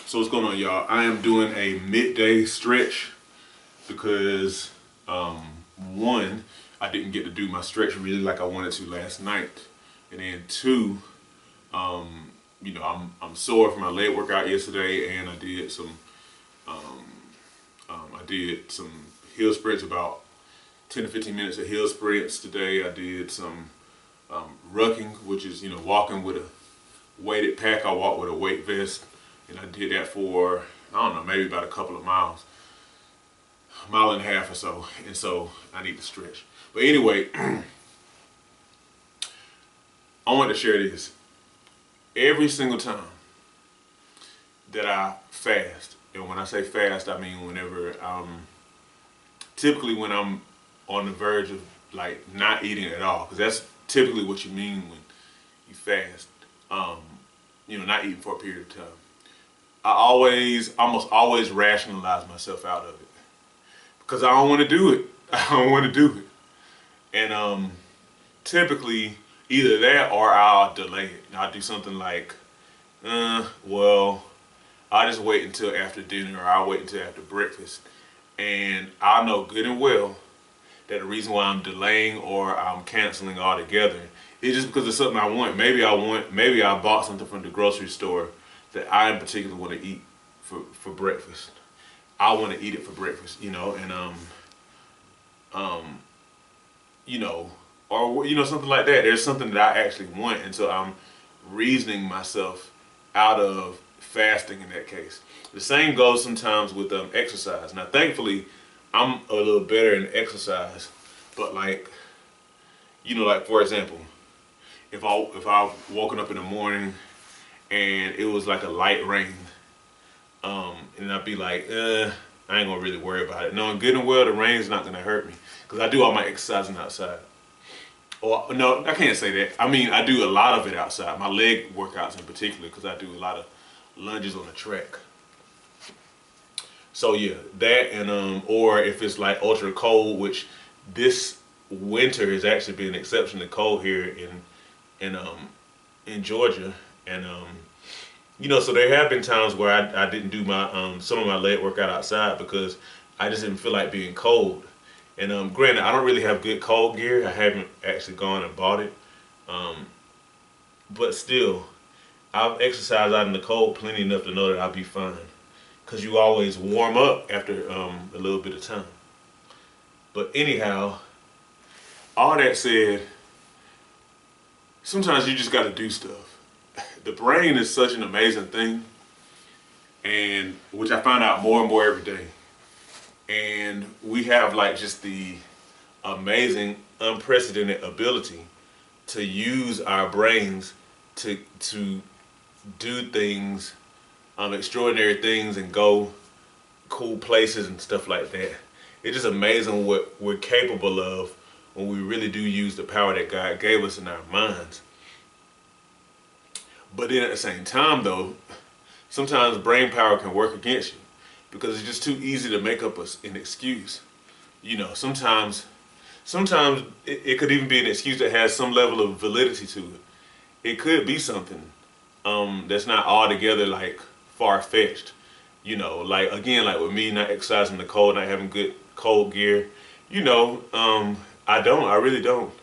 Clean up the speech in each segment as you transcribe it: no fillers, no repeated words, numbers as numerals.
So what's going on, y'all? I am doing a midday stretch because one, I didn't get to do my stretch really like I wanted to last night, and then two, I'm sore from my leg workout yesterday, and I did some hill sprints, about 10 to 15 minutes of hill sprints today. I did some rucking, which is walking with a weighted pack. I walk with a weight vest. And I did that for, I don't know, maybe about a couple of miles, a mile and a half or so. And so I need to stretch. But anyway, I want to share this. Every single time that I fast, and when I say fast, I mean whenever, typically when I'm on the verge of like not eating at all, because that's typically what you mean when you fast, not eating for a period of time. I almost always rationalize myself out of it because I don't want to do it. I don't want to do it. And typically either that or I'll delay it. I'll do something like, well, I'll just wait until after dinner, or I'll wait until after breakfast. And I know good and well that the reason why I'm delaying or I'm canceling altogether is just because of something I want. Maybe I bought something from the grocery store that I in particular want to eat for breakfast. I want to eat it for breakfast, and or something like that. There's something that I actually want, and so I'm reasoning myself out of fasting in that case. The same goes sometimes with exercise. Now, thankfully, I'm a little better in exercise, but like for example, if I woken up in the morning and it was like a light rain, and I'd be like, I ain't gonna really worry about it. Knowing good and well the rain's not gonna hurt me, because I do all my exercising outside. Or no, I can't say that. I mean, I do a lot of it outside. My leg workouts in particular, because I do a lot of lunges on the track. So yeah, that, and or if it's like ultra cold, which this winter has actually been exceptionally cold here in Georgia, and so there have been times where I didn't do my some of my leg workout outside because I just didn't feel like being cold. And granted, I don't really have good cold gear. I haven't actually gone and bought it, but still, I've exercised out in the cold plenty enough to know that I'll be fine. Because you always warm up after a little bit of time. But anyhow, all that said, sometimes you just got to do stuff. The brain is such an amazing thing, and which I find out more and more every day. And we have like just the amazing, unprecedented ability to use our brains to do things, extraordinary things, and go cool places and stuff like that. It's just amazing what we're capable of when we really do use the power that God gave us in our minds. But then at the same time though, sometimes brain power can work against you because it's just too easy to make up an excuse. Sometimes it could even be an excuse that has some level of validity to it. It could be something that's not altogether like far-fetched, like again, like with me not exercising in the cold, not having good cold gear, I really don't,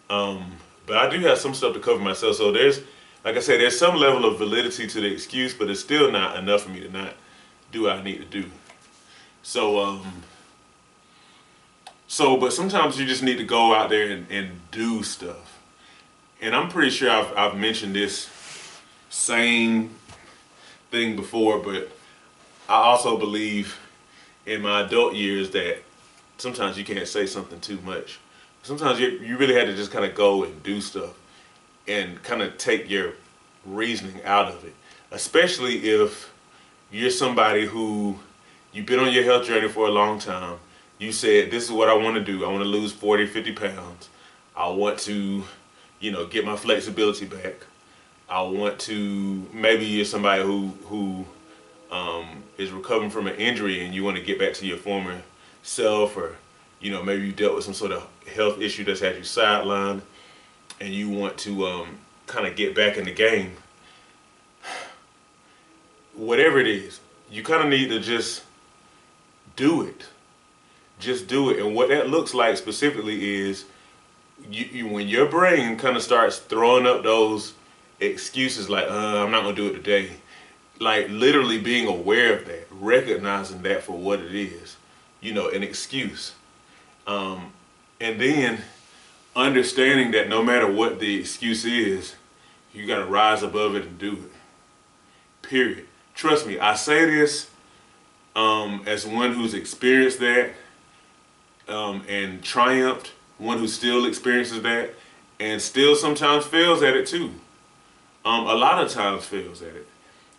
but I do have some stuff to cover myself. So there's, like I said, there's some level of validity to the excuse, but it's still not enough for me to not do what I need to do. But sometimes you just need to go out there and do stuff. And I'm pretty sure I've mentioned this same thing before, but I also believe in my adult years that sometimes you can't say something too much. Sometimes you really had to just kind of go and do stuff and kind of take your reasoning out of it, especially if you're somebody who you've been on your health journey for a long time. You said, this is what I want to do. I want to lose 40, 50 pounds. I want to, get my flexibility back. I want to, maybe you're somebody who is recovering from an injury and you want to get back to your former self, or maybe you dealt with some sort of health issue that's had you sidelined and you want to kind of get back in the game. whatever it is, you kind of need to just do it. Just do it. And what that looks like specifically is when your brain kind of starts throwing up those excuses like, I'm not going to do it today. Like literally being aware of that, recognizing that for what it is, an excuse. And then understanding that no matter what the excuse is, you got to rise above it and do it. Period. Trust me, I say this as one who's experienced that and triumphed, one who still experiences that and still sometimes fails at it too. A lot of times fails at it.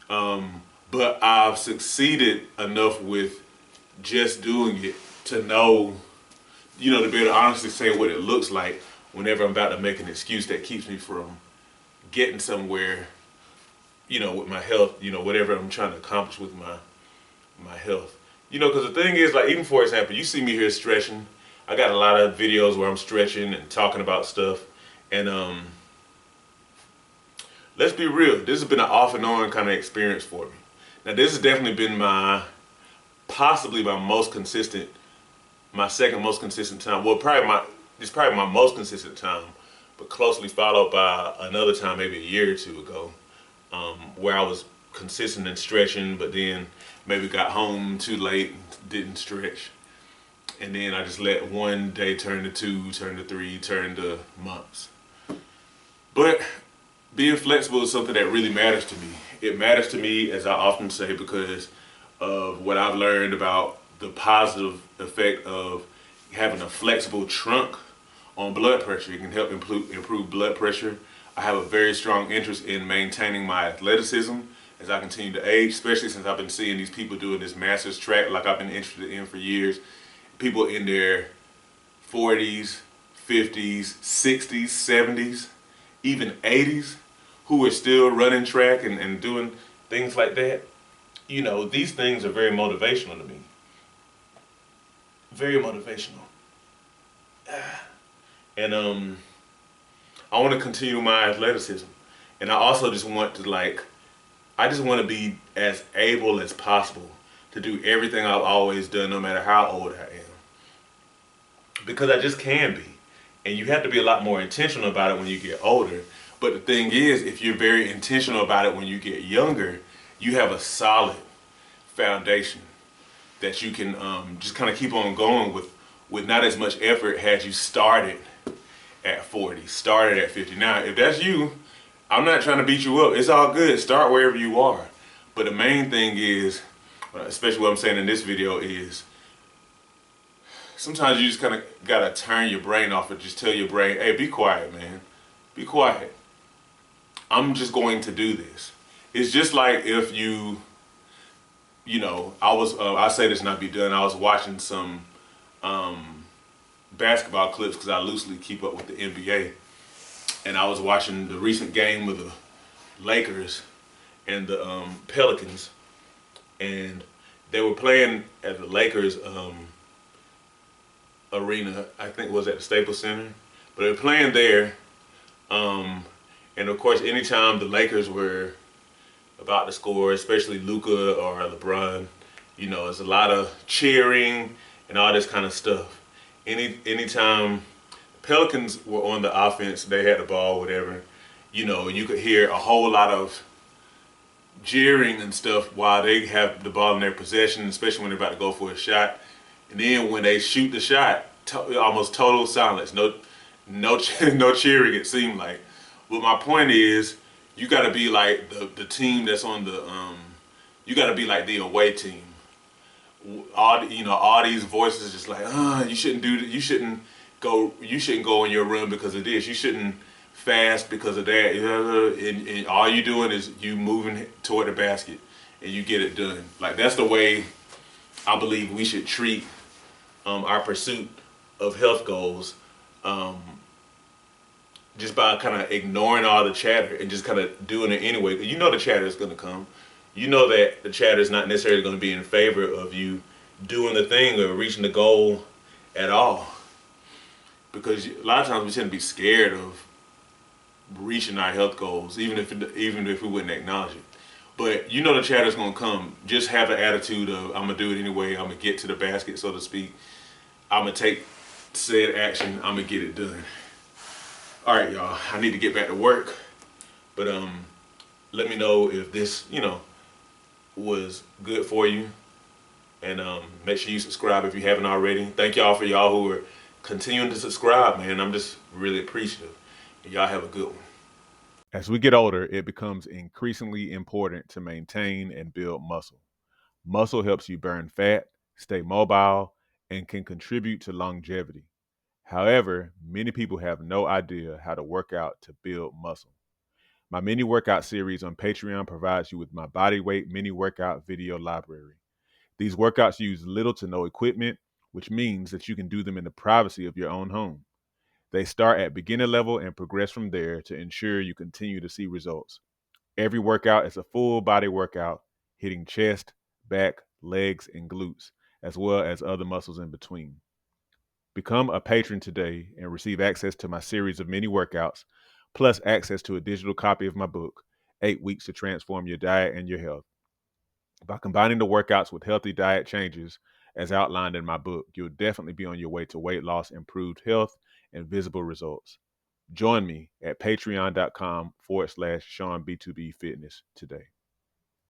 But I've succeeded enough with just doing it to know, to be able to honestly say what it looks like whenever I'm about to make an excuse that keeps me from getting somewhere, with my health, whatever I'm trying to accomplish with my health. Because the thing is, like, even for example, you see me here stretching. I got a lot of videos where I'm stretching and talking about stuff. And let's be real, this has been an off and on kind of experience for me. Now, this has definitely been possibly my second most consistent time. Well, it's probably my most consistent time, but closely followed by another time maybe a year or two ago, where I was consistent in stretching, but then maybe got home too late and didn't stretch. And then I just let one day turn to 2, turn to 3, turn to months. But being flexible is something that really matters to me. It matters to me, as I often say, because of what I've learned about the positive effect of having a flexible trunk on blood pressure. It can help improve blood pressure. I have a very strong interest in maintaining my athleticism as I continue to age, especially since I've been seeing these people doing this master's track like I've been interested in for years. People in their 40s, 50s, 60s, 70s, even 80s who are still running track and doing things like that. These things are very motivational to me. Very motivational. And I want to continue my athleticism. And I also just want to be as able as possible to do everything I've always done, no matter how old I am. Because I just can be. And you have to be a lot more intentional about it when you get older. But the thing is, if you're very intentional about it when you get younger, you have a solid foundation that you can just kind of keep on going with not as much effort had you started at 40, started at 50. Now, if that's you, I'm not trying to beat you up. It's all good. Start wherever you are. But the main thing is, especially what I'm saying in this video, is sometimes you just kind of got to turn your brain off and just tell your brain, hey, be quiet, man. Be quiet. I'm just going to do this. It's just like if I say this not be done, I was watching some basketball clips because I loosely keep up with the NBA. And I was watching the recent game of the Lakers and the Pelicans. And they were playing at the Lakers arena, I think it was at the Staples Center. But they were playing there. And of course, anytime the Lakers were about to score, especially Luka or LeBron, there's a lot of cheering and all this kind of stuff. Anytime Pelicans were on the offense, they had the ball, whatever, you could hear a whole lot of jeering and stuff while they have the ball in their possession, especially when they're about to go for a shot. And then when they shoot the shot, almost total silence, no cheering, it seemed like. But my point is, you got to be like the team that's on the you got to be like the away team. All these voices just like, you shouldn't do that. You shouldn't go on your run because of this. You shouldn't fast because of that. And all you doing is you moving toward the basket and you get it done. Like, that's the way I believe we should treat our pursuit of health goals. Just by kind of ignoring all the chatter and just kind of doing it anyway. You know the chatter is going to come. You know that the chatter is not necessarily going to be in favor of you doing the thing or reaching the goal at all. Because a lot of times we tend to be scared of reaching our health goals, even if we wouldn't acknowledge it. But you know the chatter's gonna come. Just have the attitude of I'm gonna do it anyway. I'm gonna get to the basket, so to speak. I'm gonna take said action. I'm gonna get it done. All right, y'all. I need to get back to work, but let me know if this was good for you, and make sure you subscribe if you haven't already. Thank y'all for y'all who are continuing to subscribe, man. I'm just really appreciative. And y'all have a good one. As we get older, it becomes increasingly important to maintain and build muscle. Muscle helps you burn fat, stay mobile, and can contribute to longevity. However, many people have no idea how to work out to build muscle. My mini workout series on Patreon provides you with my bodyweight mini workout video library. These workouts use little to no equipment, which means that you can do them in the privacy of your own home. They start at beginner level and progress from there to ensure you continue to see results. Every workout is a full body workout, hitting chest, back, legs, and glutes, as well as other muscles in between. Become a patron today and receive access to my series of mini workouts, plus access to a digital copy of my book, 8 Weeks to Transform Your Diet and Your Health. By combining the workouts with healthy diet changes, as outlined in my book, you'll definitely be on your way to weight loss, improved health, and visible results. Join me at patreon.com/SeanB2B Fitness today.